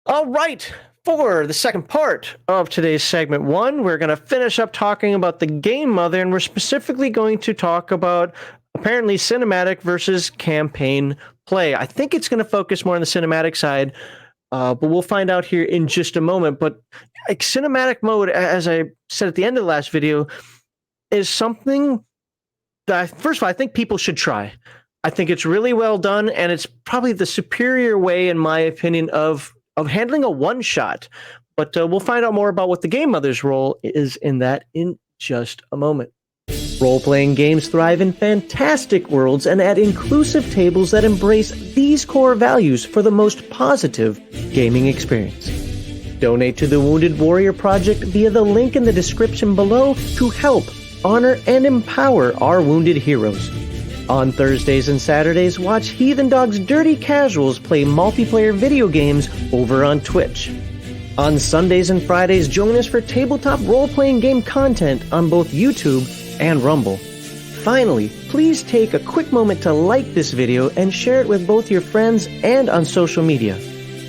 All right. For the second part of today's segment one, we're going to finish up talking about the game mother, and we're specifically going to talk about apparently cinematic versus campaign play. I think it's going to focus more on the cinematic side, but we'll find out here in just a moment. But like cinematic mode, as I said at the end of the last video, is something that, first of all, I think people should try. I think it's really well done, and it's probably the superior way, in my opinion, of handling a one-shot. But we'll find out more about what the game mother's role is in that in just a moment. Role-playing games thrive in fantastic worlds and at inclusive tables that embrace these core values for the most positive gaming experience. Donate to the Wounded Warrior Project via the link in the description below to help, honor, and empower our wounded heroes. On Thursdays and Saturdays, watch Heathen Dog's Dirty Casuals play multiplayer video games over on Twitch. On Sundays and Fridays, join us for tabletop role-playing game content on both YouTube and Rumble. Finally, please take a quick moment to like this video and share it with both your friends and on social media.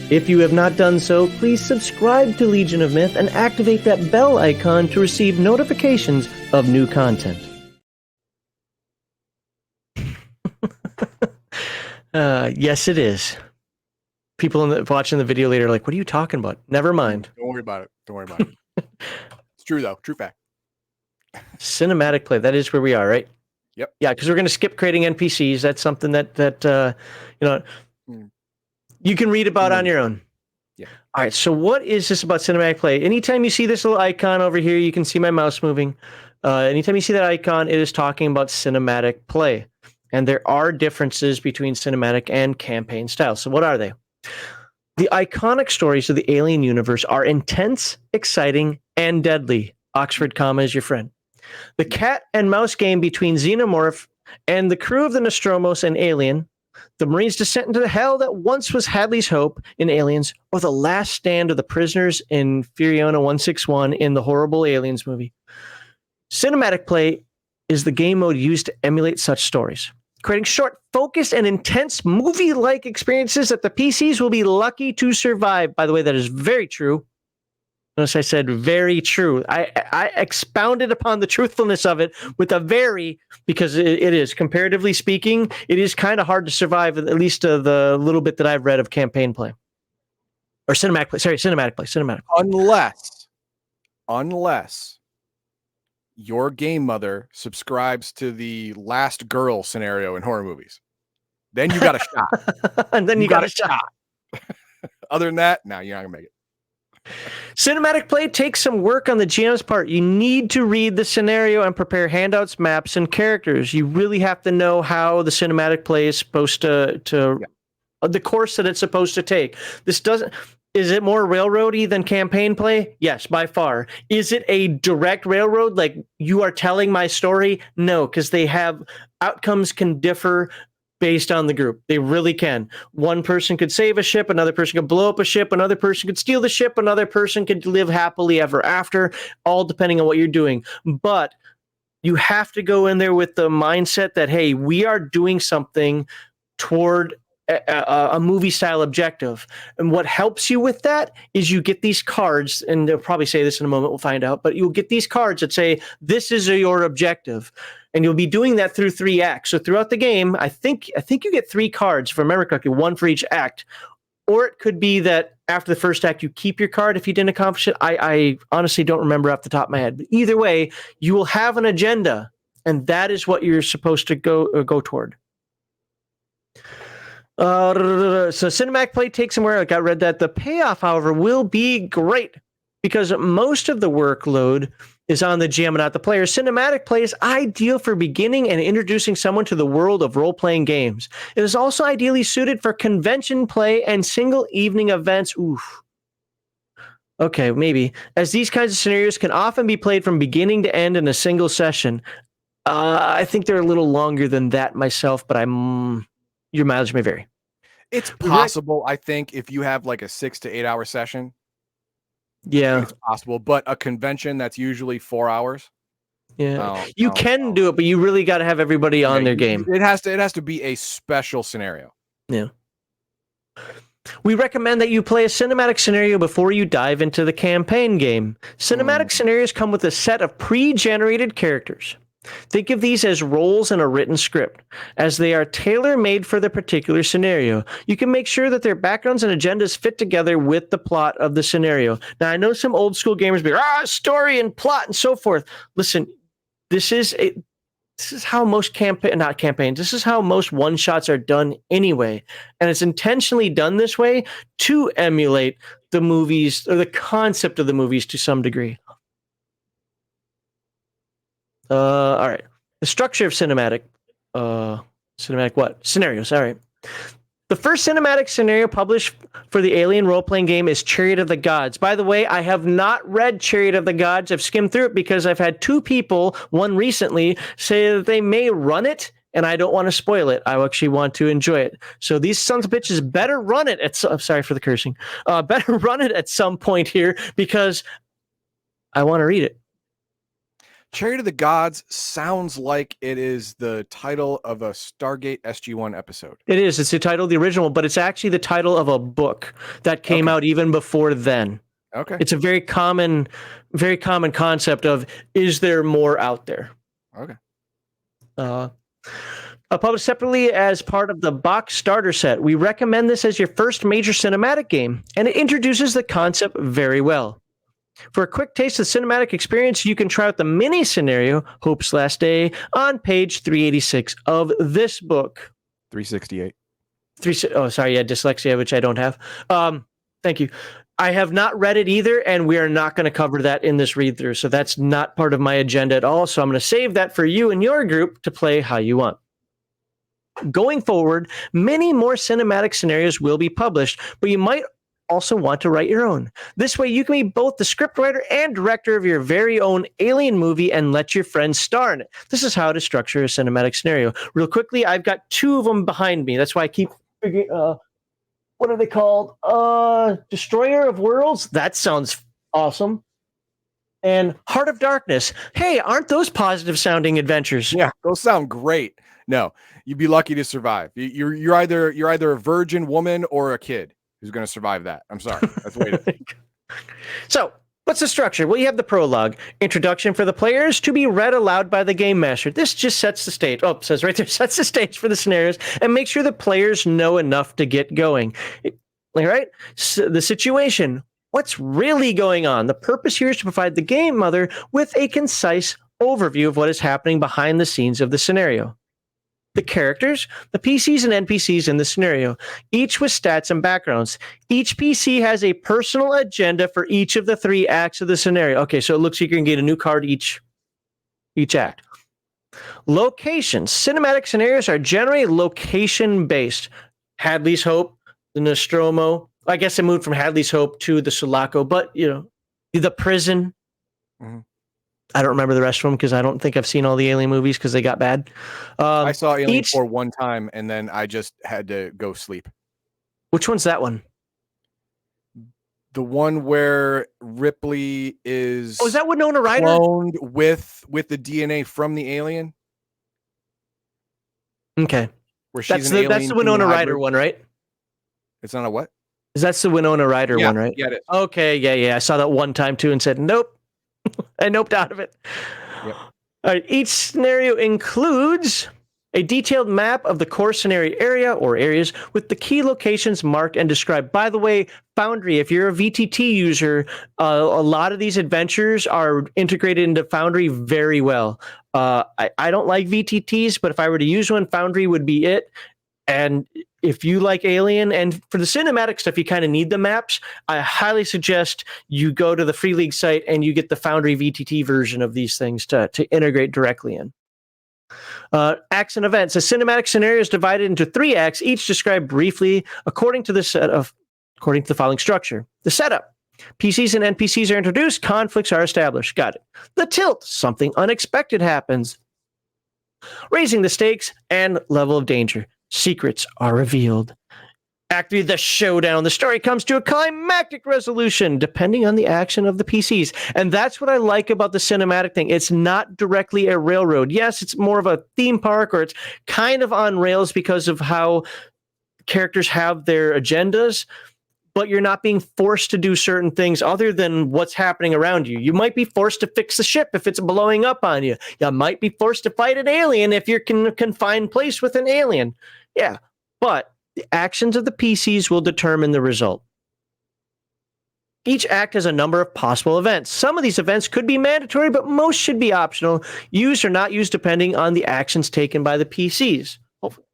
If you have not done so, please subscribe to Legion of Myth and activate that bell icon to receive notifications of new content. Yes, it is. People watching the video later are like, what are you talking about? Never mind. Don't worry about it. It's true, though. True fact. Cinematic play. That is where we are, right? Yep. Yeah, because we're going to skip creating NPCs. That's something that you can read about on your own. Yeah. All right, so what is this about cinematic play? Anytime you see this little icon over here, you can see my mouse moving. Anytime you see that icon, it is talking about cinematic play. And there are differences between cinematic and campaign styles. So what are they? The iconic stories of the Alien universe are intense, exciting, and deadly. Oxford comma is your friend. The cat and mouse game between Xenomorph and the crew of the Nostromo's and Alien, the Marines' descent into the hell that once was Hadley's Hope in Aliens, or the last stand of the prisoners in Furiona 161 in the horrible Aliens movie. Cinematic play is the game mode used to emulate such stories, creating short, focused, and intense movie-like experiences that the PCs will be lucky to survive. By the way, that is very true. Notice I said very true. I expounded upon the truthfulness of it with a very, because it is, comparatively speaking, it is kind of hard to survive, at least the little bit that I've read of campaign play. Or cinematic play. Sorry, cinematic play. Cinematic play. Unless your game mother subscribes to the last girl scenario in horror movies. Then you got a shot. And then you got a shot. Other than that, no, you're not going to make it. Cinematic play takes some work on the GM's part. You need to read the scenario and prepare handouts, maps, and characters. You really have to know how the cinematic play is supposed to the course that it's supposed to take. This doesn't. Is it more railroady than campaign play? Yes, by far. Is it a direct railroad? Like you are telling my story? No, because they have outcomes can differ based on the group. They really can. One person could save a ship, another person could blow up a ship, another person could steal the ship, another person could live happily ever after, all depending on what you're doing. But you have to go in there with the mindset that, hey, we are doing something toward a movie style objective. And what helps you with that is you get these cards, and they'll probably say this in a moment, we'll find out, but you'll get these cards that say, this is your objective. And you'll be doing that through 3 acts. So throughout the game, I think you get 3 cards, if I remember correctly, 1 for each act. Or it could be that after the first act, you keep your card if you didn't accomplish it. I honestly don't remember off the top of my head. But either way, you will have an agenda, and that is what you're supposed to go toward. So cinematic play takes somewhere. Like I read that the payoff, however, will be great because most of the workload is on the GM and not the player. Cinematic play is ideal for beginning and introducing someone to the world of role-playing games. It is also ideally suited for convention play and single evening events. Oof. Okay, maybe. As these kinds of scenarios can often be played from beginning to end in a single session. I think they're a little longer than that myself, but your mileage may vary. It's possible, I think, if you have like a 6 to 8 hour session. Yeah, it's possible, but a convention that's usually 4 hours. Yeah, you can do it, but you really got to have everybody on their game. It has to be a special scenario. Yeah. We recommend that you play a cinematic scenario before you dive into the campaign game. Cinematic scenarios come with a set of pre-generated characters. Think of these as roles in a written script, as they are tailor-made for the particular scenario. You can make sure that their backgrounds and agendas fit together with the plot of the scenario. Now, I know some old school gamers be like, story and plot and so forth. Listen, this is how most this is how most one-shots are done anyway. And it's intentionally done this way to emulate the movies or the concept of the movies to some degree. All right. The structure of cinematic what? Scenarios. All right. The first cinematic scenario published for the Alien role-playing game is Chariot of the Gods. By the way, I have not read Chariot of the Gods. I've skimmed through it because I've had two people, one recently, say that they may run it, and I don't want to spoil it. I actually want to enjoy it. So these sons of bitches better run it I'm sorry for the cursing. Better run it at some point here because I want to read it. Chariot of the Gods sounds like it is the title of a Stargate SG-1 episode. It is. It's the title of the original, but it's actually the title of a book that came out even before then. Okay. It's a very common concept of, is there more out there? Okay. Published separately as part of the box starter set. We recommend this as your first major cinematic game, and it introduces the concept very well. For a quick taste of the cinematic experience, you can try out the mini scenario, Hope's Last Day, on page 386 of this book. 368. Dyslexia, which I don't have. Thank you. I have not read it either, and we are not going to cover that in this read-through, so that's not part of my agenda at all, so I'm going to save that for you and your group to play how you want. Going forward, many more cinematic scenarios will be published, but you might also want to write your own. This way, you can be both the scriptwriter and director of your very own Alien movie and let your friends star in it. This is how to structure a cinematic scenario. Real quickly, I've got two of them behind me. That's why I keep figuring, what are they called? Destroyer of Worlds? That sounds awesome. And Heart of Darkness. Hey, aren't those positive sounding adventures? Yeah, those sound great. No, you'd be lucky to survive. You're either a virgin woman or a kid who's going to survive that. I'm sorry. That's the way it is. So, what's the structure? Well, you have the prologue, introduction for the players to be read aloud by the game master. This just sets the stage. Oh, it says right there, sets the stage for the scenarios and make sure the players know enough to get going. All right? So the situation, what's really going on? The purpose here is to provide the game mother with a concise overview of what is happening behind the scenes of the scenario. The characters, the PCs and NPCs in the scenario, each with stats and backgrounds. Each PC has a personal agenda for each of the three acts of the scenario. Okay, so it looks like you can get a new card each act. Locations. Cinematic scenarios are generally location-based. Hadley's Hope, the Nostromo. I guess it moved from Hadley's Hope to the Sulaco, but, the prison. Mm-hmm. I don't remember the rest of them because I don't think I've seen all the Alien movies because they got bad. I saw Alien 4 one time and then I just had to go sleep. Which one's that one? The one where Ripley is is that Winona Ryder? Cloned with the DNA from the alien. Okay. Where she's that's the Winona Ryder one, right? It's not a what? That's the Winona Ryder one, right? Yeah, it is. Okay, yeah. I saw that one time too and said, nope. I noped out of it. Yep. All right. Each scenario includes a detailed map of the core scenario area or areas with the key locations marked and described. By the way, Foundry, if you're a VTT user, a lot of these adventures are integrated into Foundry very well. I don't like VTTs, but if I were to use one, Foundry would be it. And if you like Alien, and for the cinematic stuff, you kind of need the maps, I highly suggest you go to the Free League site and you get the Foundry VTT version of these things to integrate directly in. Acts and events. A cinematic scenario is divided into 3 acts, each described briefly according to the following structure. The setup. PCs and NPCs are introduced, conflicts are established. Got it. The tilt. Something unexpected happens. Raising the stakes and level of danger. Secrets are revealed. Act 3, the showdown. The story comes to a climactic resolution, depending on the action of the PCs. And that's what I like about the cinematic thing. It's not directly a railroad. Yes, it's more of a theme park, or it's kind of on rails because of how characters have their agendas, but you're not being forced to do certain things other than what's happening around you. You might be forced to fix the ship if it's blowing up on you. You might be forced to fight an alien if you're in a confined place with an alien. Yeah, but the actions of the PCs will determine the result. Each act has a number of possible events. Some of these events could be mandatory, but most should be optional, used or not used depending on the actions taken by the PCs. Hopefully.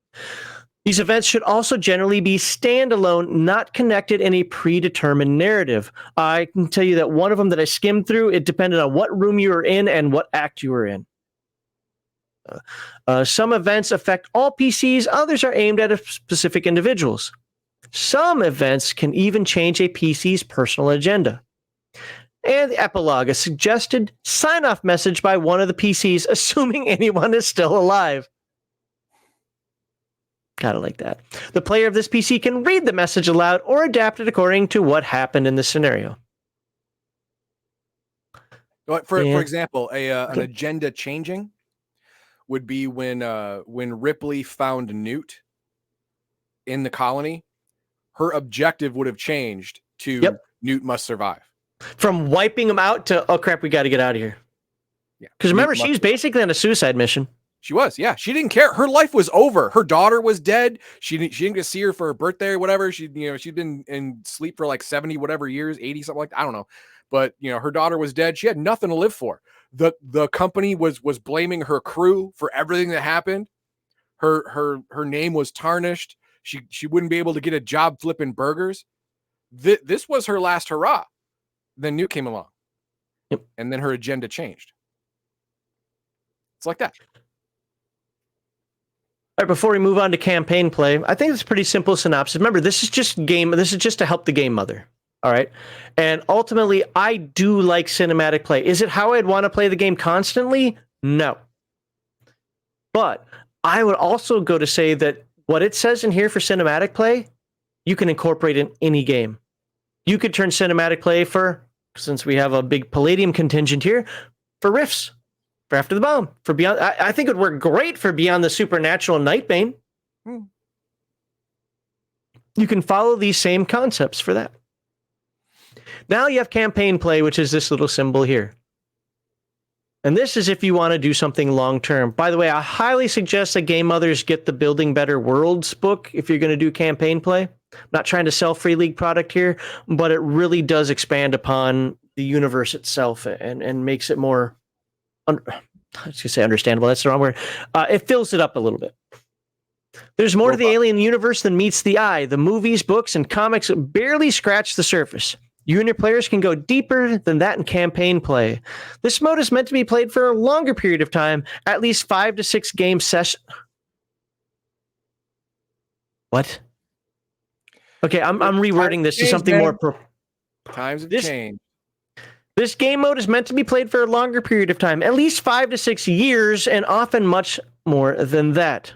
These events should also generally be standalone, not connected in a predetermined narrative. I can tell you that one of them that I skimmed through, it depended on what room you were in and what act you were in. Some events affect all PCs, others are aimed at specific individuals. Some events can even change a PC's personal agenda. And the epilogue, a suggested sign-off message by one of the PCs, assuming anyone is still alive. Kind of like that. The player of this PC can read the message aloud or adapt it according to what happened in the scenario. For example, an agenda changing would be when Ripley found Newt in the colony. Her objective would have changed to Newt must survive. From wiping him out to, oh crap, we got to get out of here. Yeah. Because remember, she was basically on a suicide mission. She was, yeah. She didn't care. Her life was over. Her daughter was dead. She didn't get to see her for her birthday or whatever. She'd been in sleep for like 70 whatever years, 80 something like that. I don't know. But her daughter was dead. She had nothing to live for. The company was blaming her crew for everything that happened. Her name was tarnished. She wouldn't be able to get a job flipping burgers. This was her last hurrah. Then Newt came along. Yep. And then her agenda changed. It's like that. All right, before we move on to campaign play, I think it's a pretty simple synopsis. Remember, this is just to help the game mother. All right. And ultimately, I do like cinematic play. Is it how I'd want to play the game constantly? No. But I would also go to say that what it says in here for cinematic play, you can incorporate in any game. You could turn cinematic play for, since we have a big Palladium contingent here, for Rifts. For After the Bomb, for Beyond, I think it would work great for Beyond the Supernatural and Nightbane. You can follow these same concepts for that. Now you have campaign play, which is this little symbol here. And this is if you want to do something long-term. By the way, I highly suggest that game mothers get the Building Better Worlds book if you're going to do campaign play. I'm not trying to sell Free League product here, but it really does expand upon the universe itself and makes it more... I was going to say understandable. That's the wrong word. It fills it up a little bit. There's more to the alien universe than meets the eye. The movies, books, and comics barely scratch the surface. You and your players can go deeper than that in campaign play. This mode is meant to be played for a longer period of time, at least 5 to 6 game session. What? Okay, I'm rewording this to something more. Times have changed. This game mode is meant to be played for a longer period of time, at least 5 to 6 years, and often much more than that.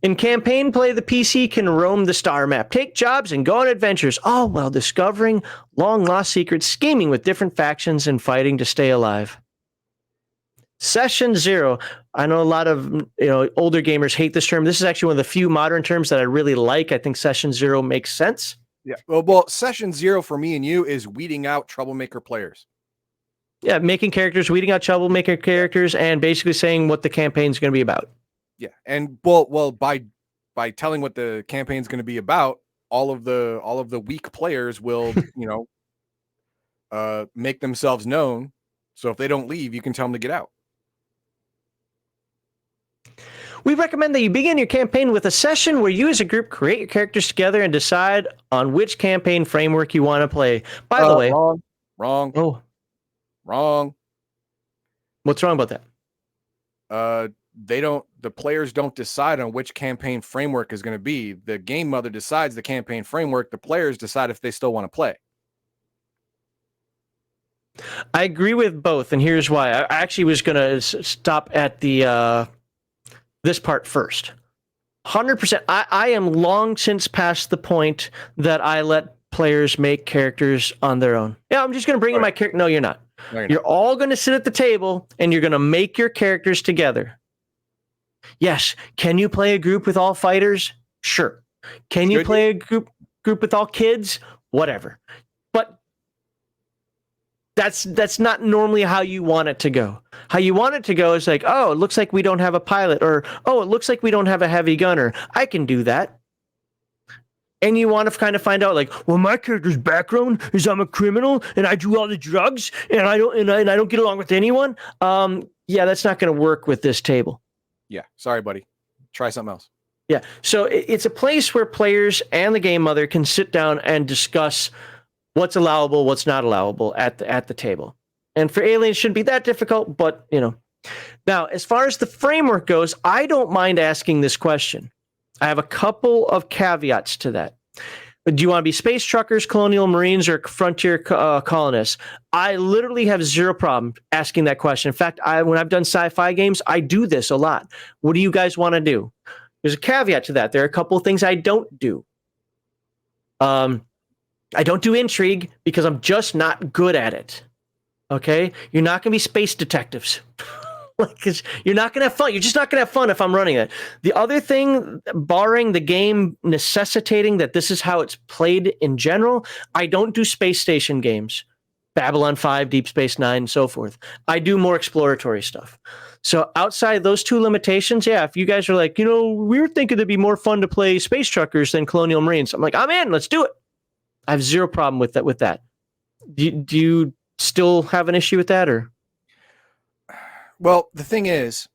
In campaign play, the PC can roam the star map, take jobs, and go on adventures, all while discovering long-lost secrets, scheming with different factions, and fighting to stay alive. Session 0. I know a lot of older gamers hate this term. This is actually one of the few modern terms that I really like. I think Session 0 makes sense. Yeah. Well, Session 0 for me and you is weeding out troublemaker players. Yeah, making characters, weeding out troublemaker characters, and basically saying what the campaign's going to be about. Yeah, and well, by telling what the campaign's going to be about, all of the weak players will, make themselves known. So if they don't leave, you can tell them to get out. We recommend that you begin your campaign with a session where you as a group create your characters together and decide on which campaign framework you want to play. By the way, wrong. Oh, wrong. What's wrong about that? The players don't decide on which campaign framework is going to be. The game mother decides the campaign framework. The players decide if they still want to play. I agree with both, and here's why. I actually was going to stop at the this part first. 100%. I am long since past the point that I let players make characters on their own. Yeah, I'm just going to bring in my character. No, you're not. You're all going to sit at the table, and you're going to make your characters together. Yes. Can you play a group with all fighters? Sure. Can you play a group with all kids? Whatever. But that's not normally how you want it to go. How you want it to go is like, oh, it looks like we don't have a pilot, or oh, it looks like we don't have a heavy gunner. I can do that. And you want to kind of find out, like, well, my character's background is I'm a criminal and I do all the drugs and I don't get along with anyone. Yeah, that's not going to work with this table. Yeah, sorry, buddy. Try something else. Yeah, so it's a place where players and the game mother can sit down and discuss what's allowable, what's not allowable at the table. And for aliens, it shouldn't be that difficult, but you know. Now, as far as the framework goes, I don't mind asking this question. I have a couple of caveats to that. Do you want to be space truckers, colonial marines, or frontier colonists? I literally have zero problem asking that question. In fact, when I've done sci-fi games, I do this a lot. What do you guys want to do? There's a caveat to that. There are a couple of things I don't do. I don't do intrigue because I'm just not good at it. Okay? You're not going to be space detectives. Because you're not going to have fun. You're just not going to have fun if I'm running it. The other thing, barring the game necessitating that this is how it's played in general, I don't do space station games. Babylon 5, Deep Space Nine, and so forth. I do more exploratory stuff. So outside those two limitations, yeah, if you guys are like, we were thinking it'd be more fun to play space truckers than colonial marines, I'm like, I'm in, let's do it. I have zero problem with that. Do you still have an issue with that, or? Well, the thing is,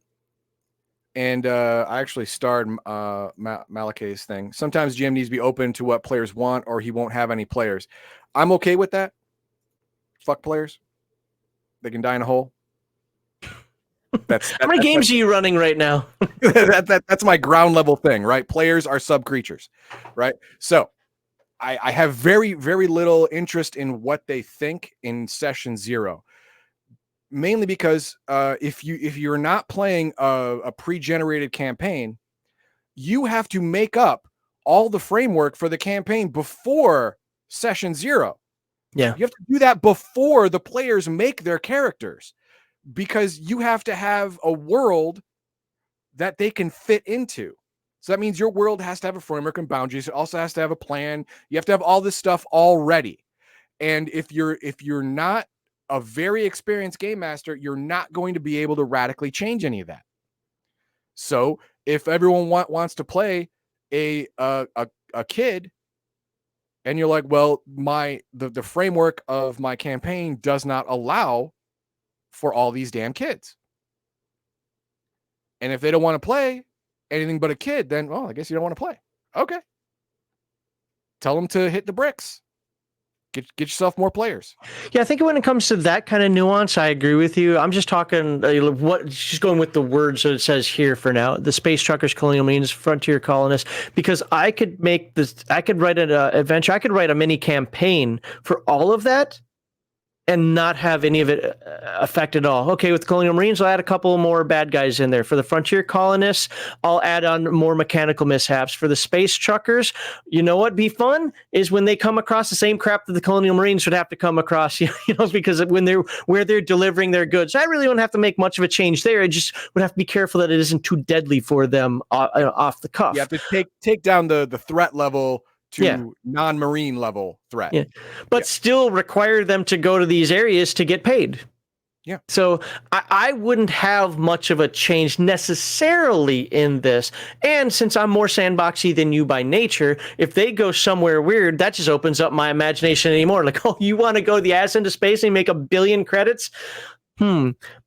and I actually starred Malakay's thing. Sometimes GM needs to be open to what players want, or he won't have any players. I'm okay with that. Fuck players. They can die in a hole. How many games are you running right now? That's my ground level thing, right? Players are sub creatures, right? So I have very, very little interest in what they think in session 0. Mainly because if you're not playing a pre-generated campaign, you have to make up all the framework for the campaign before session 0. Yeah, you have to do that before the players make their characters, because you have to have a world that they can fit into. So that means your world has to have a framework and boundaries. It also has to have a plan. You have to have all this stuff already. And if you're not a very experienced game master, you're not going to be able to radically change any of that. So if everyone wants to play a kid, and you're like, well, the framework of my campaign does not allow for all these damn kids. And if they don't want to play anything but a kid, then, well, I guess you don't want to play. Okay. Tell them to hit the bricks. Get yourself more players. Yeah, I think when it comes to that kind of nuance, I agree with you. I'm just talking just going with the words that it says here for now. The space truckers, colonial marines, frontier colonists, because I could make this. I could write an adventure. I could write a mini campaign for all of that, and not have any of it affect at all. Okay, with colonial marines, I'll add a couple more bad guys in there. For the frontier colonists, I'll add on more mechanical mishaps. For the space truckers, you know what be fun is when they come across the same crap that the colonial marines would have to come across, because where they're delivering their goods. I really don't have to make much of a change there. I just would have to be careful that it isn't too deadly for them off the cuff. You have to take down the threat level to non-marine level threat. Yeah. But still require them to go to these areas to get paid. Yeah. So I wouldn't have much of a change necessarily in this. And since I'm more sandboxy than you by nature, if they go somewhere weird, that just opens up my imagination anymore. Like, oh, you want to go the ass into space and make 1 billion credits?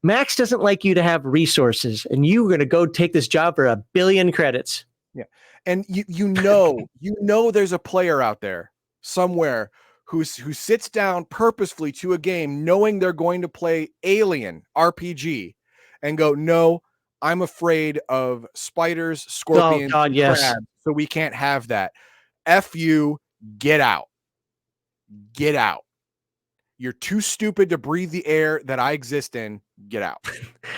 Max doesn't like you to have resources, and you're going to go take this job for 1 billion credits. Yeah. And you know there's a player out there somewhere who sits down purposefully to a game knowing they're going to play Alien RPG and go, no, I'm afraid of spiders, scorpions, crabs, so we can't have that. F you, get out. Get out. You're too stupid to breathe the air that I exist in. Get out.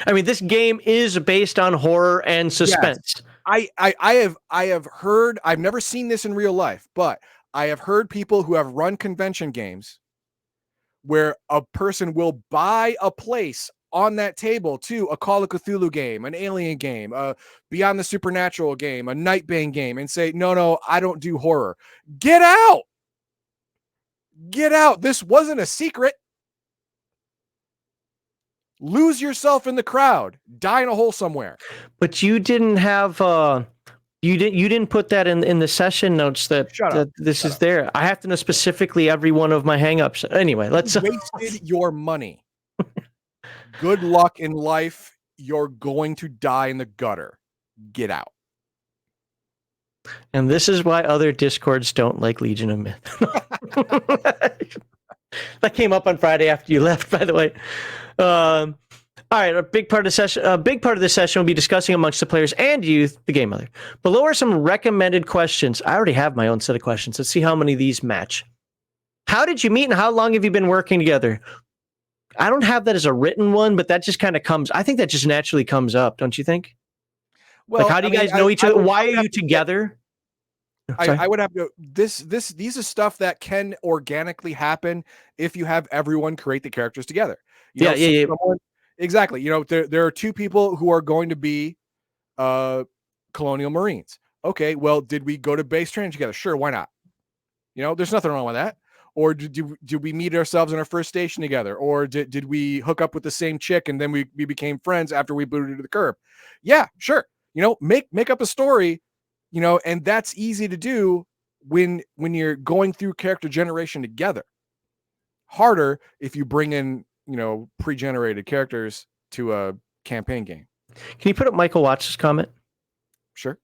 I mean, this game is based on horror and suspense. Yes. I have heard, I've never seen this in real life, but I have heard people who have run convention games where a person will buy a place on that table to a Call of Cthulhu game, an Alien game, a Beyond the Supernatural game, a Nightbane game, and say, no, I don't do horror. Get out. Get out. This wasn't a secret. Lose yourself in the crowd. Die in a hole somewhere. But you didn't have you didn't put that in the session notes that this is there. I have to know specifically every one of my hangups. Anyway, let's wasted your money. Good luck in life. You're going to die in the gutter. Get out. And this is why other Discords don't like Legion of Myth. That came up on Friday after you left, by the way. All right, a big part of the session will be discussing amongst the players and youth the game mother. Below are some recommended questions. I already have my own set of questions. Let's see how many of these match. How did you meet and how long have you been working together? I don't have that as a written one, but that just kind of comes. I think that just naturally comes up, don't you think? Well, like, how do you guys know each other? Why are you together? I would have to. These are stuff that can organically happen if you have everyone create the characters together. Yeah. Exactly. There are two people who are going to be colonial Marines. Okay, well, did we go to base training together? Sure, why not? There's nothing wrong with that. Or did we meet ourselves in our first station together? Or did we hook up with the same chick and then we became friends after we booted to the curb? Yeah, sure. Make up a story, and that's easy to do when you're going through character generation together. Harder if you bring in, pre-generated characters to a campaign game. Can you put up Michael Watts' comment? Sure.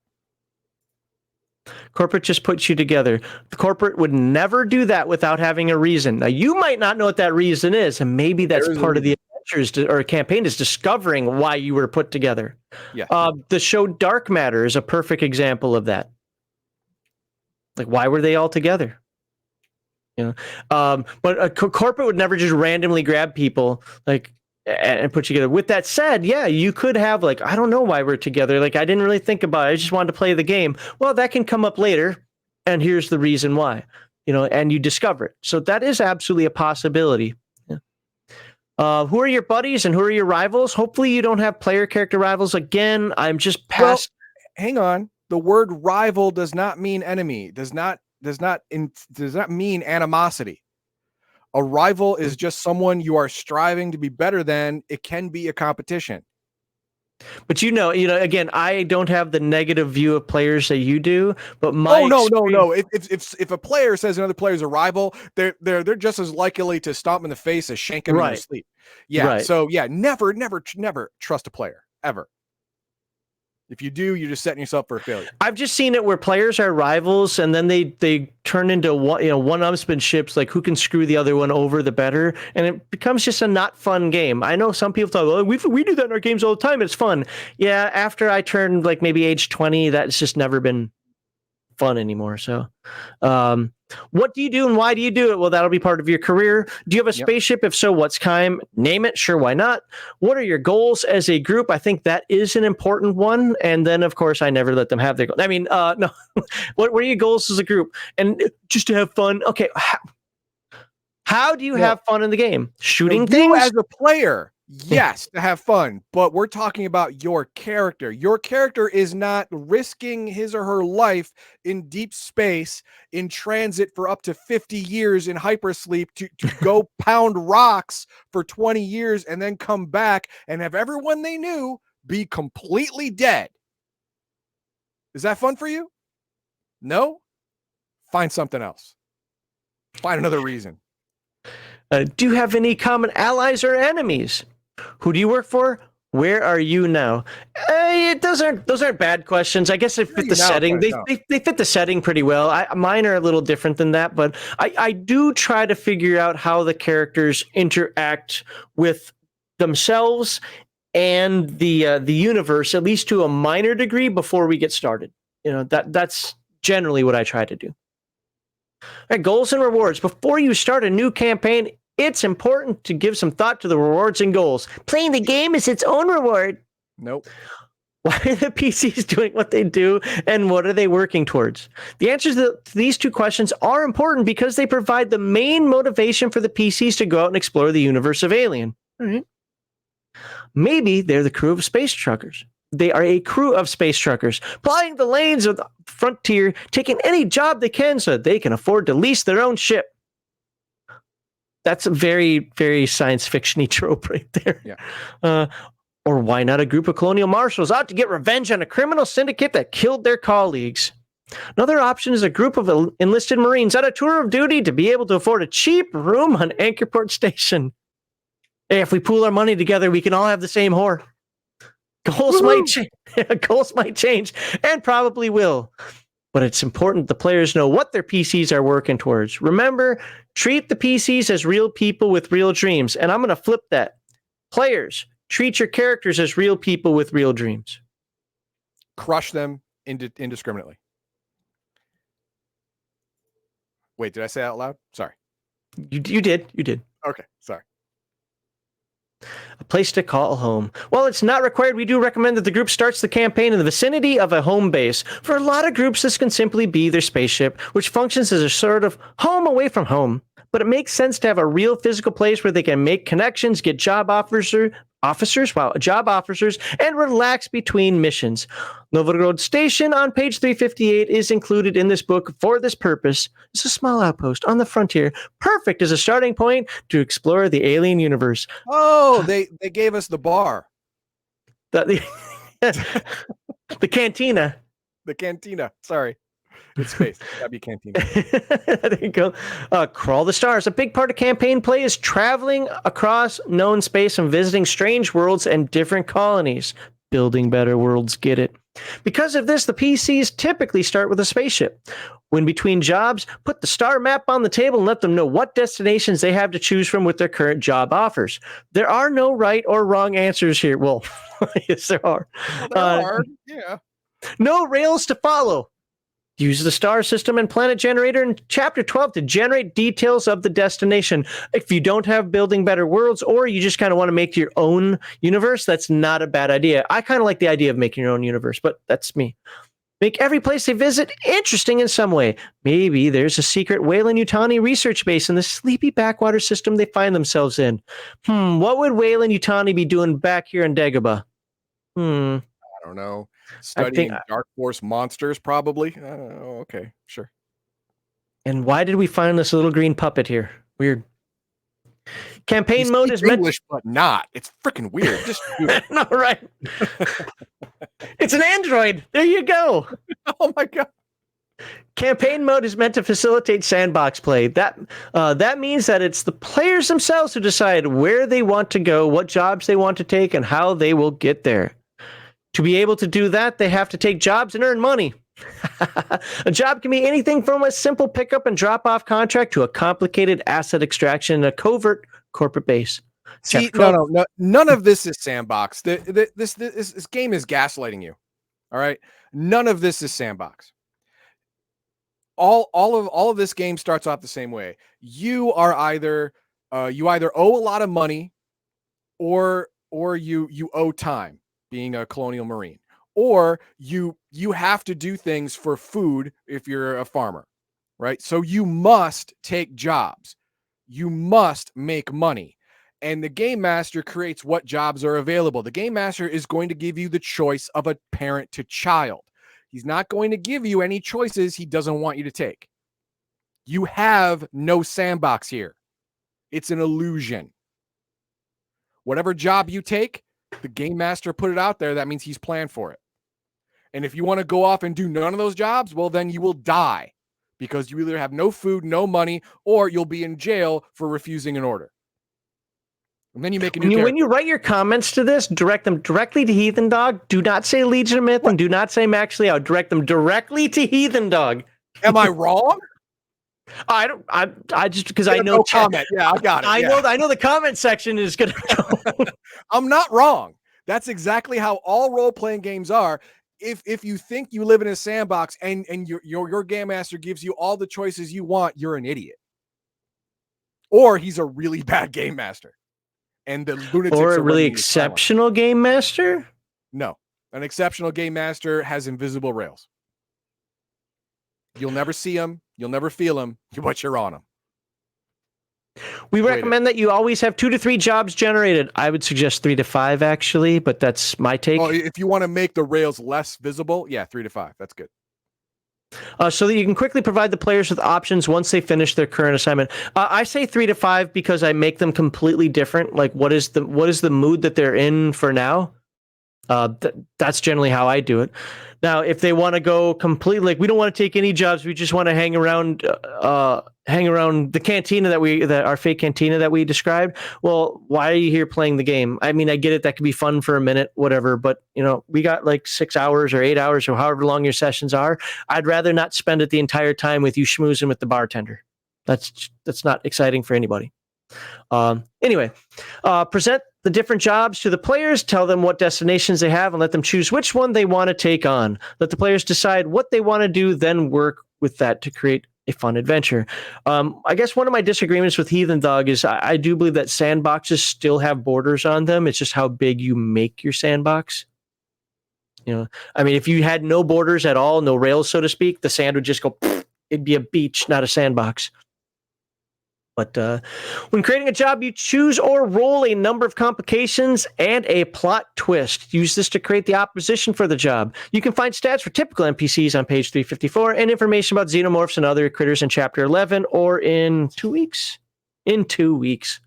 Corporate just puts you together. The corporate would never do that without having a reason. Now, you might not know what that reason is, and maybe that's part of the adventures or campaign is discovering why you were put together. Yeah. The show Dark Matter is a perfect example of that. Like, why were they all together? But a corporate would never just randomly grab people and put you together. With that said, yeah, you could have I don't know why we're together. I didn't really think about it. I just wanted to play the game. Well, that can come up later, and here's the reason why. And you discover it. So that is absolutely a possibility. Yeah. Who are your buddies and who are your rivals? Hopefully you don't have player character rivals. Again, I'm just past. Well, hang on. The word rival does not mean enemy. Does not mean animosity. A rival is just someone you are striving to be better than. It can be a competition. But again, I don't have the negative view of players that you do. But my no. If a player says another player is a rival, they're just as likely to stomp him in the face as shank him in their sleep. Yeah. Right. So yeah, never trust a player ever. If you do, you're just setting yourself for a failure. I've just seen it where players are rivals, and then they turn into one-upsmanships, like who can screw the other one over the better, and it becomes just a not fun game. I know some people talk, oh, we do that in our games all the time. It's fun. Yeah, after I turned maybe age 20, that's just never been fun anymore. So, what do you do and why do you do it? Well, that'll be part of your career. Do you have a spaceship? If so, what's kind? Name it. Sure, why not? What are your goals as a group? I think that is an important one. And then, of course, I never let them have their goals. I mean, no. What are your goals as a group? And just to have fun. Okay. How do you have fun in the game? Shooting things? As a player, yes, to have fun. But we're talking about your character. Your character is not risking his or her life in deep space, in transit for up to 50 years in hypersleep to go pound rocks for 20 years and then come back and have everyone they knew be completely dead. Is that fun for you? No? Find something else. Find another reason. Do you have any common allies or enemies? Who do you work for? Where are you now? Those aren't bad questions. I guess they fit the setting. They fit the setting pretty well. Mine are a little different than that, but I do try to figure out how the characters interact with themselves and the universe, at least to a minor degree, before we get started. That's generally what I try to do. All right, goals and rewards. Before you start a new campaign, it's important to give some thought to the rewards and goals. Playing the game is its own reward. Nope. Why are the PCs doing what they do, and what are they working towards? The answers to these two questions are important because they provide the main motivation for the PCs to go out and explore the universe of Alien. All right. Maybe they're the crew of space truckers. They are a crew of space truckers, plying the lanes of the frontier, taking any job they can so that they can afford to lease their own ship. That's a very, very science fiction-y trope right there. Yeah. Or why not a group of colonial marshals out to get revenge on a criminal syndicate that killed their colleagues? Another option is a group of enlisted Marines on a tour of duty to be able to afford a cheap room on Anchorport Station. Hey, if we pool our money together, we can all have the same whore. Goals might change, and probably will. But it's important the players know what their PCs are working towards. Remember, treat the PCs as real people with real dreams. And I'm going to flip that. Players, treat your characters as real people with real dreams. Crush them indiscriminately. Wait, did I say that out loud? Sorry. You did. Okay, sorry. A place to call home. While it's not required, we do recommend that the group starts the campaign in the vicinity of a home base. For a lot of groups, this can simply be their spaceship, which functions as a sort of home away from home. But it makes sense to have a real physical place where they can make connections, get job officers, and relax between missions. Novgorod Station on page 358 is included in this book for this purpose. It's a small outpost on the frontier, perfect as a starting point to explore the alien universe. Oh, they gave us the bar. The cantina. The cantina. Sorry. It's space. That'd be cantina. There you go. Crawl the Stars. A big part of campaign play is traveling across known space and visiting strange worlds and different colonies. Building better worlds, get it? Because of this, the PCs typically start with a spaceship. When between jobs, put the star map on the table and let them know what destinations they have to choose from with their current job offers. There are no right or wrong answers here. Well, yes, there are. Well, there are. Yeah. No rails to follow. Use the star system and planet generator in chapter 12 to generate details of the destination. If you don't have building better worlds, or you just kind of want to make your own universe, that's not a bad idea. I kind of like the idea of making your own universe, but that's me. Make every place they visit interesting in some way. Maybe there's a secret Weyland-Yutani research base in the sleepy backwater system they find themselves in. What would Weyland-Yutani be doing back here in Dagobah? I don't know. Studying Dark Force monsters, probably. Okay, sure. And why did we find this little green puppet here? Weird. Campaign mode is English, but not. It's freaking weird. Just no, right. It's an android. There you go. Oh my god. Campaign mode is meant to facilitate sandbox play. That means that it's the players themselves who decide where they want to go, what jobs they want to take, and how they will get there. To be able to do that, they have to take jobs and earn money. A job can be anything from a simple pickup and drop-off contract to a complicated asset extraction in a covert corporate base. See, no, none of this is sandbox. This game is gaslighting you. All right, none of this is sandbox. All of this game starts off the same way. You are either owe a lot of money, or you owe time, being a colonial marine, or you have to do things for food if you're a farmer, right? So you must take jobs, you must make money, and the game master creates what jobs are available. The game master is going to give you the choice of a parent to child. He's not going to give you any choices he doesn't want you to take. You have no sandbox here. It's an illusion. Whatever job you take, the game master put it out there. That means he's planned for it. And if you want to go off and do none of those jobs, well, then you will die, because you either have no food, no money, or you'll be in jail for refusing an order. And then you make a new character. When you write your comments to this, direct them directly to Heathen Dog. Do not say Legion of Myth and do not say Max Leo. Direct them directly to Heathen Dog. Am I wrong? I just because I know comment. Yeah, I got it. I know the comment section is gonna go. I'm not wrong. That's exactly how all role-playing games are. If you think you live in a sandbox and your game master gives you all the choices you want, you're an idiot. Or he's a really bad game master. And the lunatics or a really exceptional game master? No. An exceptional game master has invisible rails. You'll never see them. You'll never feel them, but you're on them. We recommend that you always have 2 to 3 jobs generated. I would suggest 3 to 5 actually, but that's my take. Oh, if you want to make the rails less visible, yeah, 3 to 5. That's good. So that you can quickly provide the players with options once they finish their current assignment. I say 3 to 5 because I make them completely different. Like what is the mood that they're in for now? That's generally how I do it. Now, if they want to go completely, like we don't want to take any jobs, we just want to hang around the cantina that our fake cantina that we described. Well, why are you here playing the game? I mean, I get it, that could be fun for a minute, whatever, but we got like 6 hours or 8 hours or however long your sessions are. I'd rather not spend it the entire time with you schmoozing with the bartender. That's not exciting for anybody. Anyway, present the different jobs to the players, tell them what destinations they have, and let them choose which one they want to take on. Let the players decide what they want to do, then work with that to create a fun adventure. I guess one of my disagreements with Heathen Dog is I do believe that sandboxes still have borders on them. It's just how big you make your sandbox. I mean, if you had no borders at all, no rails, so to speak, the sand would just go, it'd be a beach, not a sandbox. But when creating a job, you choose or roll a number of complications and a plot twist. Use this to create the opposition for the job. You can find stats for typical NPCs on page 354 and information about xenomorphs and other critters in chapter 11 or in 2 weeks. In 2 weeks.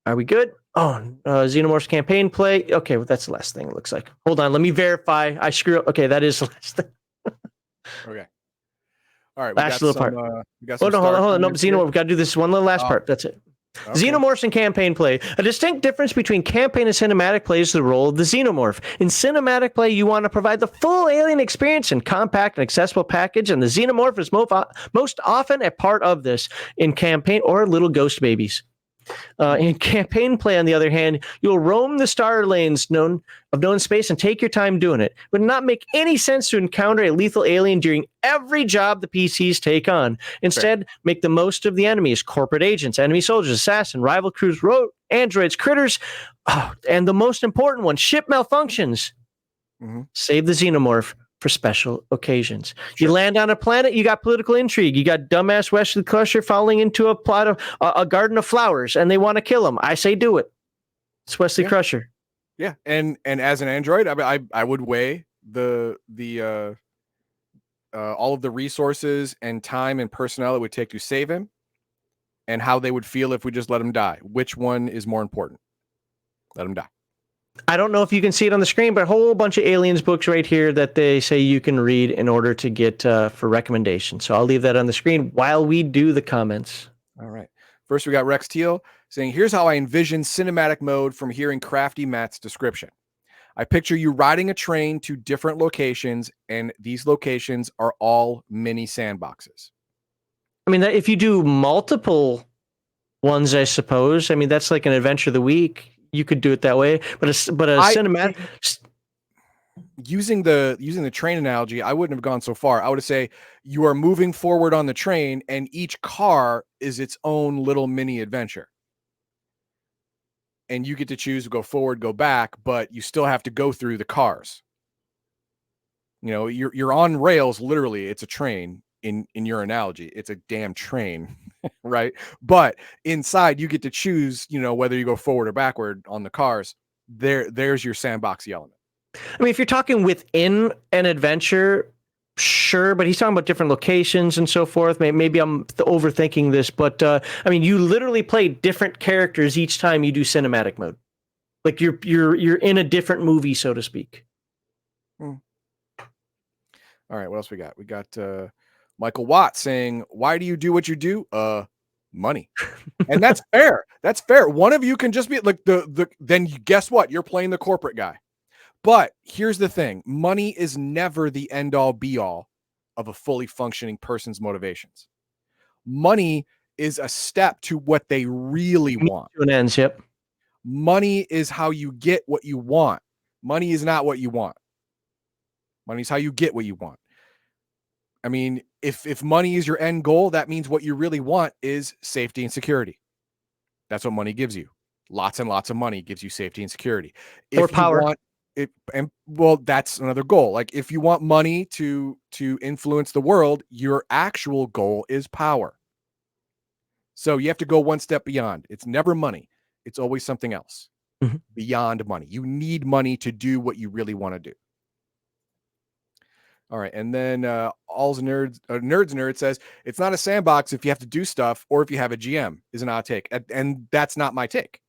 Are we good? Oh, xenomorphs campaign play. Okay, well, that's the last thing it looks like. Hold on, let me verify. I screw up. Okay, that is the last thing. Okay. All right, last little part. Hold on. No, Xenomorph. We've got to do this one little last part. That's it. Okay. Xenomorphs and campaign play. A distinct difference between campaign and cinematic play is the role of the xenomorph. In cinematic play, you want to provide the full alien experience in compact and accessible package, and the xenomorph is most often a part of this in campaign or little ghost babies. In campaign play, on the other hand, you'll roam the star lanes known space and take your time doing it. It would not make any sense to encounter a lethal alien during every job the PCs take on. Instead, make the most of the enemies, corporate agents, enemy soldiers, assassins, rival crews, rogue androids, critters, and the most important one, ship malfunctions. Mm-hmm. Save the xenomorph for special occasions. Sure. You land on a planet, you got political intrigue. You got dumbass Wesley Crusher falling into a plot of a garden of flowers, and they want to kill him. I say do it. It's Wesley Crusher. Yeah, and as an android, I would weigh the all of the resources and time and personnel it would take to save him, and how they would feel if we just let him die. Which one is more important? Let him die. I don't know if you can see it on the screen, but a whole bunch of aliens books right here that they say you can read in order to get for recommendations. So I'll leave that on the screen while we do the comments. All right. First, we got Rex Teal saying, here's how I envision cinematic mode from hearing Crafty Matt's description. I picture you riding a train to different locations, and these locations are all mini sandboxes. I mean, if you do multiple ones, I suppose. I mean, that's like an adventure of the week. You could do it that way, but a cinematic. Using the train analogy, I wouldn't have gone so far. I would say you are moving forward on the train, and each car is its own little mini adventure. And you get to choose to go forward, go back, but you still have to go through the cars. You're on rails, literally. It's a train in your analogy. It's a damn train, right? But inside, you get to choose, whether you go forward or backward on the cars. There's your sandboxy element. I mean, if you're talking within an adventure, sure, but he's talking about different locations and so forth. Maybe I'm overthinking this, but I mean, you literally play different characters each time you do cinematic mode. Like you're in a different movie, so to speak. All right, what else we got? We got Michael Watt saying, "Why do you do what you do? Money." And that's fair. That's fair. One of you can just be like then guess what? You're playing the corporate guy. But here's the thing. Money is never the end all be all of a fully functioning person's motivations. Money is a step to what they really want. To an end, yep. Money is how you get what you want. Money is not what you want. Money is how you get what you want. I mean, if money is your end goal, that means what you really want is safety and security. That's what money gives you. Lots and lots of money gives you safety and security. Or power. That's another goal. Like if you want money to influence the world, your actual goal is power. So you have to go one step beyond. It's never money. It's always something else beyond money. You need money to do what you really want to do. All right. And then All's Nerds Nerd says, it's not a sandbox if you have to do stuff or if you have a GM is an odd take. And that's not my take.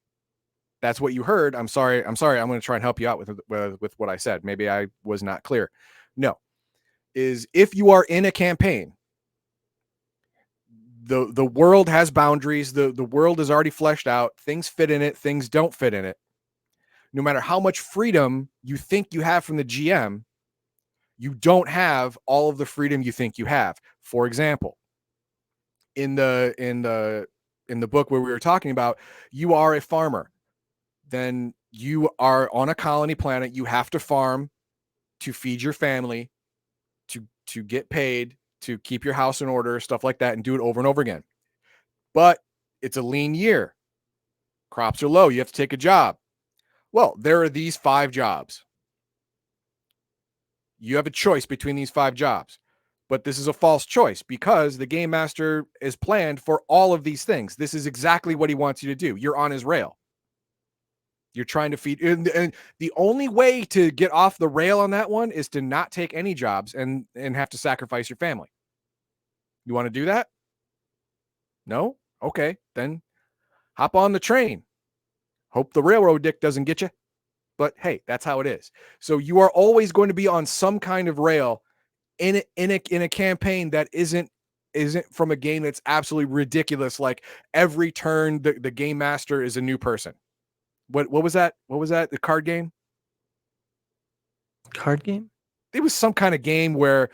That's what you heard. I'm sorry. I'm going to try and help you out with what I said. Maybe I was not clear. No. Is if you are in a campaign, the world has boundaries. The world is already fleshed out. Things fit in it. Things don't fit in it. No matter how much freedom you think you have from the GM, you don't have all of the freedom you think you have. For example, in the book where we were talking about, you are a farmer. Then you are on a colony planet. You have to farm to feed your family, to get paid, to keep your house in order, stuff like that, and do it over and over again. But it's a lean year. Crops are low. You have to take a job. Well, there are these 5 jobs. You have a choice between these 5 jobs. But this is a false choice because the game master is planned for all of these things. This is exactly what he wants you to do. You're on his rail. You're trying to feed. And the only way to get off the rail on that one is to not take any jobs and have to sacrifice your family. You want to do that? No? Okay, then hop on the train. Hope the railroad dick doesn't get you. But hey, that's how it is. So you are always going to be on some kind of rail in a campaign that isn't from a game that's absolutely ridiculous. Like every turn, the game master is a new person. What was that? What was that? The card game? Card game? It was some kind of game where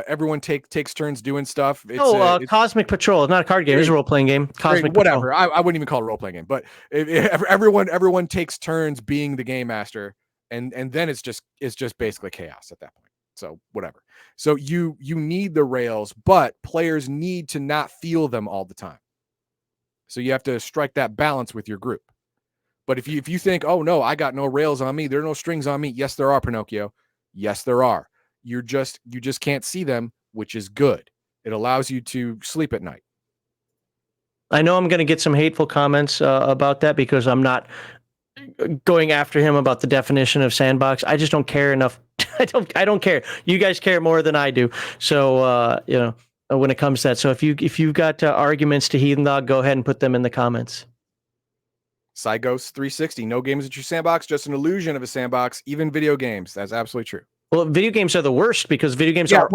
everyone takes turns doing stuff. It's Cosmic Patrol. It's not a card game. It's a role-playing game. Cosmic whatever. Patrol. I wouldn't even call it a role-playing game. But everyone takes turns being the game master, and then it's just basically chaos at that point. So whatever. So you need the rails, but players need to not feel them all the time. So you have to strike that balance with your group. But if you think, oh no, I got no rails on me, there are no strings on me. Yes, there are, Pinocchio. Yes, there are. You just can't see them, which is good. It allows you to sleep at night. I know I'm going to get some hateful comments about that because I'm not going after him about the definition of sandbox. I just don't care enough. I don't care. You guys care more than I do. So when it comes to that. So if you've got arguments to Heathen Dog, go ahead and put them in the comments. Cygos 360. No game is a true sandbox, just an illusion of a sandbox, even video games. That's absolutely true. Well, video games are the worst because video games no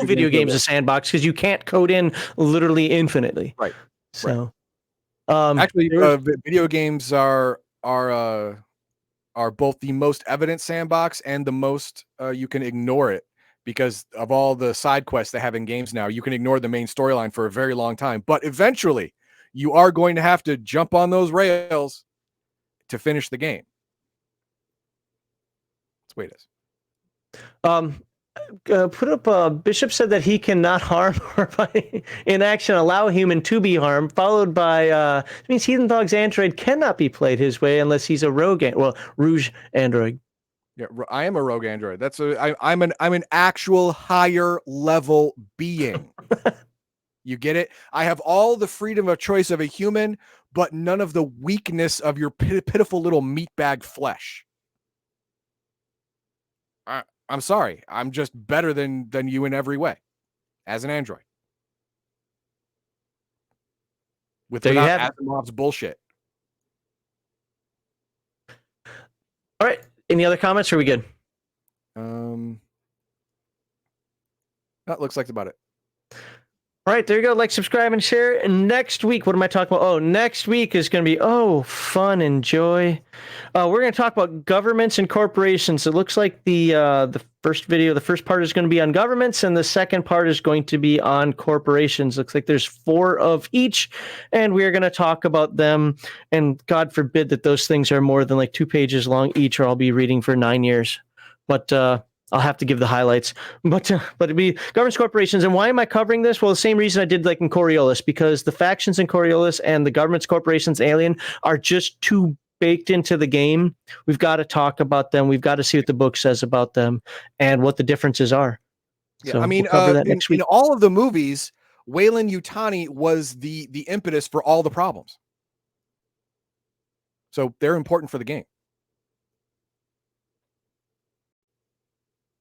video games a sandbox because you can't code in literally infinitely. Right. So, actually, video games are both the most evident sandbox and the most you can ignore it because of all the side quests they have in games now. You can ignore the main storyline for a very long time, but eventually you are going to have to jump on those rails to finish the game. That's the way it is. Put up, Bishop said that he cannot harm or by inaction allow a human to be harmed, followed by, it means Heathen Dog's android cannot be played his way unless he's a rouge android. Yeah, I am a rogue android. I'm an actual higher level being. You get it? I have all the freedom of choice of a human, but none of the weakness of your pitiful little meatbag flesh. I'm sorry. I'm just better than you in every way as an android. Without Asimov's bullshit. All right. Any other comments? Or are we good? That looks like about it. All right, there you go. Like, subscribe, and share. And next week, what am I talking about? Oh, next week is going to be, fun and joy. We're going to talk about governments and corporations. It looks like the first part is going to be on governments, and the second part is going to be on corporations. Looks like there's 4 of each, and we're going to talk about them. And God forbid that those things are more than like 2 pages long each, or I'll be reading for 9 years. But I'll have to give the highlights, but it'd be governments, corporations. And why am I covering this? Well, the same reason I did like in Coriolis, because the factions in Coriolis and the governments, corporations, Alien are just too baked into the game. We've got to talk about them. We've got to see what the book says about them and what the differences are. Yeah, so I mean, we'll in all of the movies, Wayland Yutani was the impetus for all the problems. So they're important for the game.